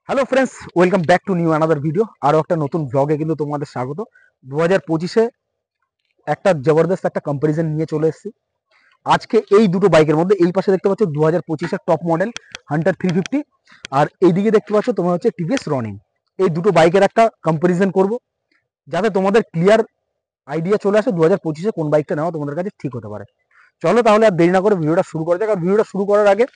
Hello friends, welcome back to new another video. আরও একটা নতুন ব্লগে কিন্তু তোমাদের স্বাগত। 2025-এ একটা জবরদস্ত একটা কম্পারিজন নিয়ে চলে এসেছি আজকে এই দুটো বাইকের মধ্যে। এই পাশে দেখতে পাচ্ছ 2025-এর টপ মডেল হান্টার 350, আর এইদিকে দেখতে পাচ্ছ তোমার হচ্ছে টিভিএস রনিং। এই দুটো বাইকের একটা কম্পারিজন করব যাতে তোমাদের ক্লিয়ার আইডিয়া চলে আসে 2025-এ কোন বাইকটা নেওয়া তোমাদের কাছে ঠিক হতে পারে। চলো তাহলে আর দেরি না করে ভিডিওটা শুরু করা যাক। আর ভিডিওটা শুরু করার আগে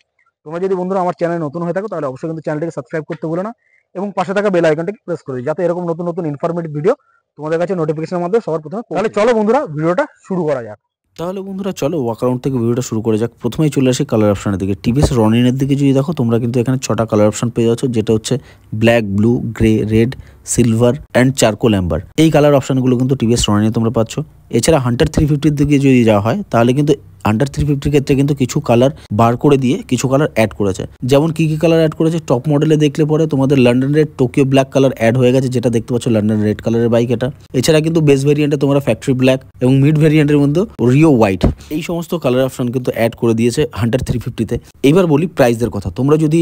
তোমরা যদি বন্ধুরা আমার চ্যানেলে নতুন হয়ে থাকো তাহলে অবশ্যই কিন্তু চ্যানেলটিকে সাবস্ক্রাইব করতে ভুলো না এবং পাশে থাকা বেল আইকনটাকে প্রেস করে দিও যাতে এরকম নতুন নতুন ইনফরমেটিভ ভিডিও তোমাদের কাছে নোটিফিকেশনের মাধ্যমে সবার প্রথমে। তাহলে চলো বন্ধুরা ভিডিওটা শুরু করা যাক। তাহলে বন্ধুরা চলো ওয়াকআউট থেকে ভিডিওটা শুরু করে যাক। প্রথমেই চলে আসি কালার অপশনের দিকে। টিভিএস রনিনের দিকে যদি দেখো তোমরা কিন্তু এখানে 6টা কালার অপশন পেয়ে যাচ্ছ, যেটা হচ্ছে black, blue, grey, red, silver and charcoal Amber. এই কালার অপশনগুলো কিন্তু টিভিএস রনিনে তোমরা পাচ্ছ। এছাড়া হান্টার 350-র দিকে যদি যাওয়া হয় তাহলে কিন্তু হান্টার 350-র ক্ষেত্রে কিন্তু কিছু কালার বার করে দিয়ে কিছু কালার অ্যাড করেছে। যেমন কি কালার অ্যাড করেছে, টপ মডেলে দেখলে পরে তোমাদের London red, Tokyo black colour add হয়ে গেছে, যেটা দেখতে পাচ্ছ লন্ডন রেড কালারের বাইক এটা। এছাড়া কিন্তু বেস ভেরিয়েন্টে তোমরা ফ্যাক্টরি ব্ল্যাক এবং মিড ভেরিয়েন্টের মধ্যে রিও হোয়াইট, এই সমস্ত কালার অপশন কিন্তু অ্যাড করে দিয়েছে হান্টার 350-তে। এবার বলি প্রাইসের কথা। তোমরা যদি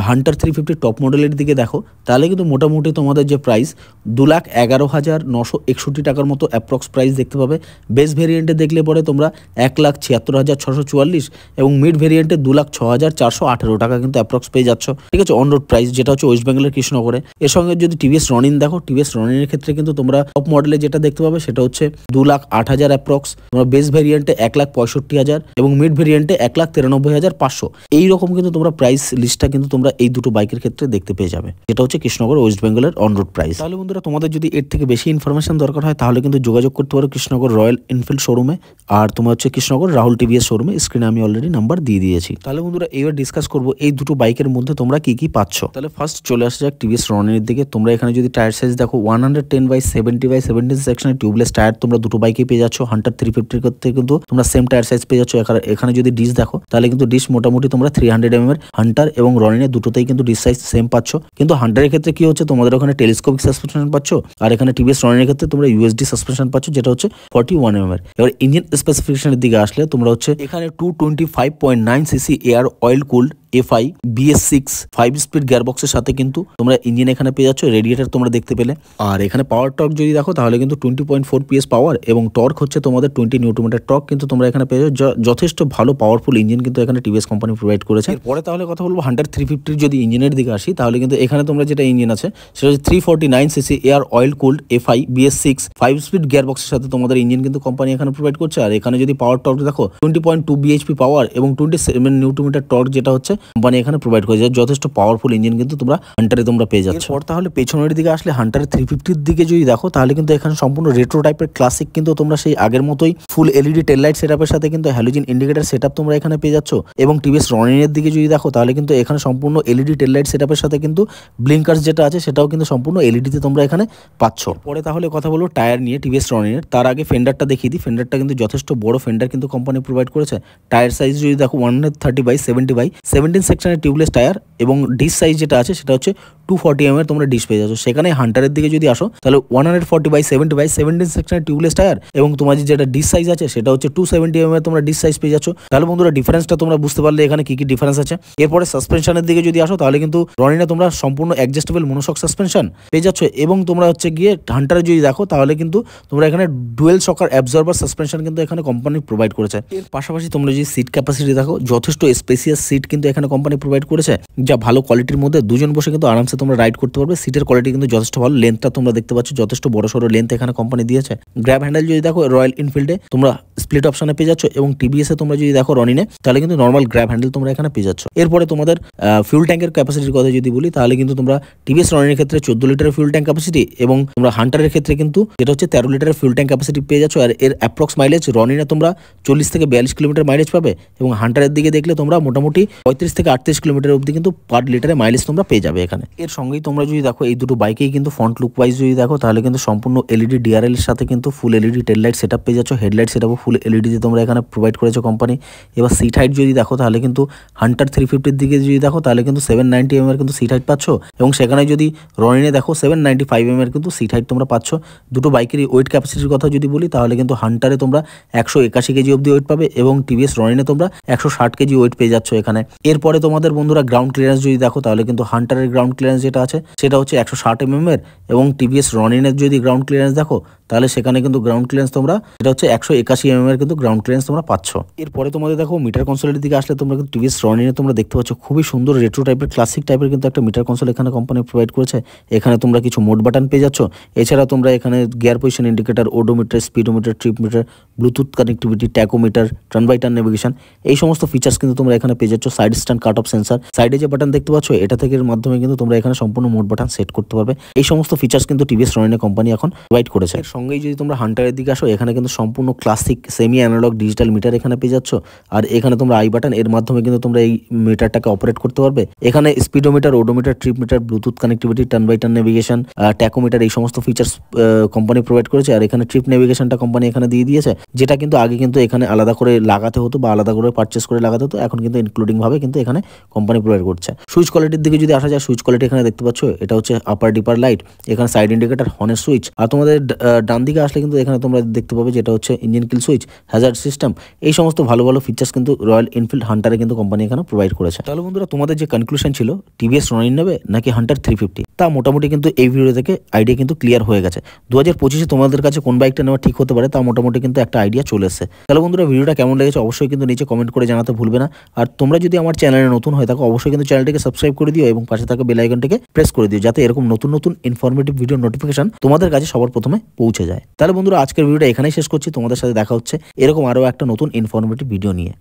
হান্টার 350 টপ মডেলের দিকে দেখো তাহলে কিন্তু মোটামুটি তোমাদের যে প্রাইস 2,11,961 টাকার মতো অ্যাপ্রক্স প্রাইস দেখতে পাবে। বেস ভেরিয়েন্টে দেখলে পরে তোমরা 1,76,644 এবং মিড ভেরিয়েন্টে 2,06,418 টাকা কিন্তু অ্যাপ্রক্স পেয়ে যাচ্ছ। ঠিক আছে, অন রোড প্রাইস, যেটা হচ্ছে ওয়েস্ট বেঙ্গলের কৃষ্ণনগরে। এর সঙ্গে যদি টিভিএস রনিন দেখো, টিভিএস রনিনের ক্ষেত্রে কিন্তু তোমরা টপ মডেলে যেটা দেখতে পাবে সেটা হচ্ছে 2,08,000 অ্যাপ্রক্স, তোমরা বেস ভেরিয়েন্টে 1,65,000 এবং মিড ভেরিয়েন্টে 1,93,500। এইরকম কিন্তু তোমরা প্রাইস লিস্টটা কিন্তু তোমরা এই দুটো বাইকের ক্ষেত্রে দেখতে পেয়ে যাবে, যেটা হচ্ছে কৃষ্ণনগর ওয়েস্ট বেঙ্গলের অন রোড প্রাইস। তাহলে বন্ধুরা তোমাদের যদি এর থেকে বেশি ইনফরমেশন দরকার হয় তাহলে কিন্তু যোগাযোগ করতে পারো কৃষ্ণনগর রয়্যাল এনফিল্ড শোরুমে, আর তোমার হচ্ছে কৃষ্ণনগর রাহুল টিভিএস শোরুমে। স্ক্রিনে আমি অলরেডি নাম্বার দিয়ে দিয়েছি। তাহলে বন্ধুরা এবার ডিসকাস করবো এই দুটো বাইকের মধ্যে তোমরা কি কি পাচ্ছ। তাহলে ফার্স্ট চলে আসা যাক টিভিএস রনিনের দিকে। তোমরা এখানে যদি টায়ার সাইজ দেখো 110/70/17 সেকশনের টিউবলেস টায়ার তোমরা দুটো বাইকে পেয়ে যাচ্ছ। হান্টার 350 করতে কিন্তু তোমরা সেম টায়ার সাইজ পেয়ে যাচ্ছ। এখানে যদি ডিস দেখো তাহলে কিন্তু ডিস মোটামুটি তোমরা 300 mm হান্টার এবং রনিনের দুটোতেই কিন্তু ডিস সাইজ সেম পাচ্ছ। কিন্তু হান্টারের ক্ষেত্রে কি হচ্ছে, তোমাদের ওখানে টেলিস্কোপিক সাসপেনশন পাচ্ছ, আর এখানে টিভিএস রনিনের ক্ষেত্রে তোমরা ইউএসডি সাসপেনশন পাচ্ছ, যেটা হচ্ছে 41 mm। এবার ইঞ্জিন স্পেসিফিকেশনের দিকে আসলে তোমরা হচ্ছে এখানে 225.9 cc air oil cooled FI BS6 5 speed গিয়ারবক্সের সাথে কিন্তু তোমরা ইঞ্জিন এখানে পেয়ে যাচ্ছ। রেডিয়েটর তোমরা দেখতে পেলে। আর এখানে পাওয়ার টর্ক যদি দেখো তাহলে কিন্তু 20.4 PS পাওয়ার এবং টর্ক হচ্ছে তোমাদের 20 নিউটন টর্ক কিন্তু তোমরা এখানে পেয়ে যাচ্ছ। যথেষ্ট ভালো পাওয়ারফুল ইঞ্জিন কিন্তু এখানে টিভিএস কোম্পানি প্রোভাইড করেছে। পরে তাহলে কথা বলবো হান্টার 350 যদি ইঞ্জিনের দিকে আসি তাহলে কিন্তু এখানে তোমরা যেটা ইঞ্জিন আছে সেটা হচ্ছে 349 cc air oil cooled FI BS6 5 speed গিয়ারবক্সের সাথে তোমাদের ইঞ্জিন কিন্তু কোম্পানি এখানে প্রোভাইড করছে। আর এখানে যদি পাওয়ার টর্ক দেখো 20.2 bhp পাওয়ার এবং 27 নিউটন টর্ক যেটা হচ্ছে কোম্পানি এখানে প্রোভাইড করেছে। যথেষ্ট পাওয়ারফুল ইঞ্জিন কিন্তু তোমরা হান্টারে তোমরা পেয়ে যাচ্ছ। এরপর তাহলে পেছনের দিকে আসলে হান্টারের 350-র দিকে যদি দেখো তাহলে কিন্তু এখানে সম্পূর্ণ রেট্রো টাইপের ক্লাসিক কিন্তু তোমরা সেই আগের মতোই ফুল LED টেল লাইট সেটআপের সাথে কিন্তু হ্যালোজেন ইন্ডিকেটর সেটআপ তোমরা এখানে পেয়ে যাচ্ছ। এবং টিভিএস রনিনের দিকে যদি দেখো তাহলে কিন্তু এখানে সম্পূর্ণ LED টেল লাইট সেটআপের সাথে কিন্তু ব্লিঙ্কার্স যেটা আছে সেটাও কিন্তু সম্পূর্ণ LED তে তোমরা এখানে পাচ্ছ। পরে তাহলে কথা বলবো টায়ার নিয়ে টিভিএস রনিনের। তার আগে ফেন্ডারটা দেখিয়ে দিই। ফেন্ডারটা কিন্তু যথেষ্ট বড় ফেন্ডার কিন্তু কোম্পানি প্রোভাইড করেছে। টায়ার সাইজ যদি দেখো 130/70/17 সেকশনের টিউবলেস টায়ার এবং ডিস সাইজ যেটা আছে সেটা হচ্ছে 240 mm তোমরা ডিস পেয়ে যাচ্ছ। সেখানে হান্টারের দিকে যদি আসো তাহলে 140/70/17 সেকশনের টিউবলেস টায়ার এবং তোমার যেটা ডিস সাইজ আছে সেটা হচ্ছে 270 mm তোমরা ডিস সাইজ পেয়ে যাচ্ছ। তাহলে বন্ধুরা ডিফারেন্সটা তোমরা বুঝতে পারলে এখানে কি কি ডিফারেন্স আছে। এরপরে সাসপেনশনের দিকে যদি আসো তাহলে কিন্তু রনিনে তোমরা সম্পূর্ণ অ্যাডজাস্টেবল মনোশক সাসপেনশন পেয়ে যাচ্ছ এবং তোমরা হচ্ছে গিয়ে হান্টারে যদি দেখো তাহলে কিন্তু তোমরা এখানে ডুয়েল শকার অ্যাবজর্বার সাসপেনশন কিন্তু এখানে কোম্পানি প্রোভাইড করেছে। এর পাশাপাশি তোমরা যদি সিট ক্যাপাসিটি দেখো যথেষ্ট স্পেসিয়াস সিট কিন্তু এখানে কোম্পানি প্রোভাইড করেছে, যা ভালো কোয়ালিটির মধ্যে দুজন বসে কিন্তু আরামসে তোমরা রাইড করতে পারবে। সিটের কোয়ালিটি কিন্তু যথেষ্ট ভালো। লেন্থটা তোমরা দেখতে পাচ্ছ যথেষ্ট বড় সড়ো লেন্থ এখানে কোম্পানি দিয়েছে। গ্র্যাব হ্যান্ডেল যদি দেখো রয়্যাল এনফিল্ডে তোমরা স্প্লিট অপশনে পেয়ে যাচ্ছ এবং টিভিএস এ তোমরা যদি দেখো রনিনে তাহলে কিন্তু নর্মাল গ্র্যাব হ্যান্ডেল তোমরা এখানে পেয়ে যাচ্ছ। এরপরে তোমাদের ফিউল ট্যাঙ্কের ক্যাপাসিটির কথা যদি বলি তাহলে কিন্তু তোমরা টিভিএস রনিনের ক্ষেত্রে 14 লিটারের ফিউল ট্যাঙ্ক ক্যাপাসিটি এবং তোমরা হান্টারের ক্ষেত্রে কিন্তু যেটা হচ্ছে 13 লিটারের ফিউল ট্যাঙ্ক ক্যাপাসিটি পেয়ে যাচ্ছ। আর এর অ্যাপ্রক্স মাইলেজ রনিনে তোমরা 40 থেকে 42 কিলোমিটার মাইলেজ পাবে এবং হান্টারের দিকে দেখলে তোমরা মোটামুটি 35 থেকে 38 কিলোমিটার অবধি কিন্তু পার লিটারে মাইলেজ তোমরা পেয়ে যাবে এখানে। এর সঙ্গেই তোমরা যদি দেখো এই দুটো বাইকেই কিন্তু ফ্রন্ট লুক ওয়াইজ যদি দেখো তাহলে কিন্তু সম্পূর্ণ LED DRL এর সাথে কিন্তু ফুল LED টেল লাইট সেটআপ পেয়ে যাচ্ছ। হেডলাইট সেটআপও ফুল LED তে তোমরা এখানে প্রোভাইড করেছে কোম্পানি। এবার সিট হাইট যদি দেখো তাহলে কিন্তু হান্টার 350-র দিকে যদি দেখো তাহলে কিন্তু 790 mm কিন্তু সিট হাইট পাচ্ছ এবং সেখানে যদি রনিনে দেখো 795 mm কিন্তু সিট হাইট তোমরা পাচ্ছ। দুটো বাইকেরই ওয়েট ক্যাপাসিটির কথা যদি বলি তাহলে কিন্তু হান্টারে তোমরা 181 কেজি অবধি ওয়েট পাবে এবং টিভিএস রনিনে তোমরা 160 কেজি ওয়েট পেয়ে যাচ্ছ এখানে। এরপরে তোমাদের বন্ধুরা গ্রাউন্ড ক্লিয়ারেন্স যদি দেখো তাহলে কিন্তু হান্টারের গ্রাউন্ড ক্লিয়ারেন্স ক্লিয়ারেন্স যেটা আছে সেটা হচ্ছে 160 এর, এবং টিভিএস রনিনের যদি গ্রাউন্ড ক্লিয়ারেন্স দেখো তাহলে সেখানে কিন্তু গ্রাউন্ড ক্লিয়ারেন্স তোমরা এটা হচ্ছে 181 এর কিন্তু গ্রাউন্ড ক্লিয়ারেন্স তোমরা পাচ্ছ। এরপরে তোমাদের দেখো মিটার কনসোলের দিকে আসলে তোমরা কিন্তু টিভিএস রনিনে তোমরা দেখতে পাচ্ছ খুবই সুন্দর রেট্রো টাইপের ক্লাসিক টাইপের কিন্তু একটা মিটার কনসোল এখানে কোম্পানি প্রোভাইড করেছে। এখানে তোমরা কিছু মোড বাটন পেয়ে যাচ্ছ, এছাড়া তোমরা এখানে gear position indicator, odometer, speedometer, trip meter, Bluetooth connectivity, tachometer, turn by turn navigation, এই সমস্ত ফিচার্স কিন্তু তোমরা এখানে পেয়ে যাচ্ছ। Side stand cut off sensor, সাইডে যে বাটন দেখতে পাচ্ছ এটা থেকে এর মাধ্যমে কিন্তু তোমরা এখানে সম্পূর্ণ মোড বাটন সেট করতে পারবে। এই সমস্ত ফিচার্স কিন্তু টিভিএস রনিনের কোম্পানি এখন প্রোভাইড করেছে। এর সঙ্গেই যদি তোমরা হান্টারের দিকে আসো, এখানে কিন্তু সম্পূর্ণ classic semi analogue digital meter এখানে পেয়ে যাচ্ছ। আর এখানে তোমরা আই বাটন, এর মাধ্যমে কিন্তু তোমরা এই মিটারটাকে অপারেট করতে পারবে। এখানে speedometer, odometer, trip meter, Bluetooth connectivity, turn by turn navigation, tachometer, এই সমস্ত ফিচার্স কোম্পানি প্রোভাইড করেছে। আর এখানে ট্রিপ নেভিগেশনটা কোম্পানি এখানে দিয়ে দিয়েছে, যেটা কিন্তু আগে কিন্তু এখানে আলাদা করে লাগাতে হতো বা আলাদা করে পারচেস করে লাগাতে হতো, এখন কিন্তু ইনক্লুডিং ভাবে কিন্তু এখানে কোম্পানি প্রোভাইড করছে। সুইচ কোয়ালিটির দিকে যদি আসা যায়, সুইচ কোয়ালিটি এখানে দেখতে পাচ্ছ এটা হচ্ছে আপার ডিপার লাইট, এখানে সাইড ইন্ডিকেটর, হর্নের সুইচ। আর তোমাদের ডান দিকে আসলে কিন্তু এখানে তোমরা দেখতে পাবে যেটা হচ্ছে ইঞ্জিন কিল সুইচ, হ্যাজার্ড সিস্টেম, এই সমস্ত ভালো ভালো ফিচার্স কিন্তু রয়্যাল এনফিল্ড হান্টারে কিন্তু কোম্পানি এখানে প্রোভাইড করেছে। তাহলে বন্ধুরা তোমাদের যে কনক্লুশন ছিল টিভিএস রনিন নেবে নাকি হান্টার 350, তা মোটামুটি কিন্তু এই ভিডিও থেকে আইডিয়া কিন্তু ক্লিয়ার হয়ে গেছে। 2025-এ তোমাদের কাছে কোন বাইকটা নেওয়া ঠিক হতে পারে তা মোটামুটি কিন্তু একটা আইডিয়া চলে এসেছে। তাহলে বন্ধুরা ভিডিওটা কেমন লেগেছে অবশ্যই কিন্তু নিচে কমেন্ট করে জানাতে ভুলবে না। আর তোমরা যদি আমার চ্যানেলে নতুন হয়ে থাকো অবশ্যই কিন্তু চ্যানেলটিকে সাবস্ক্রাইব করে দিও এবং পাশে থাকা বেল আইকনটিকে প্রেস করে দিও, যাতে এরকম নতুন নতুন ইনফরমেটিভ ভিডিও নোটিফিকেশন তোমাদের কাছে সবার প্রথমে পৌঁছে যায়। তাহলে বন্ধুরা আজকের ভিডিওটা এখানেই শেষ করছি, তোমাদের সাথে দেখা হচ্ছে এরকম আরও একটা নতুন ইনফরমেটিভ ভিডিও নিয়ে।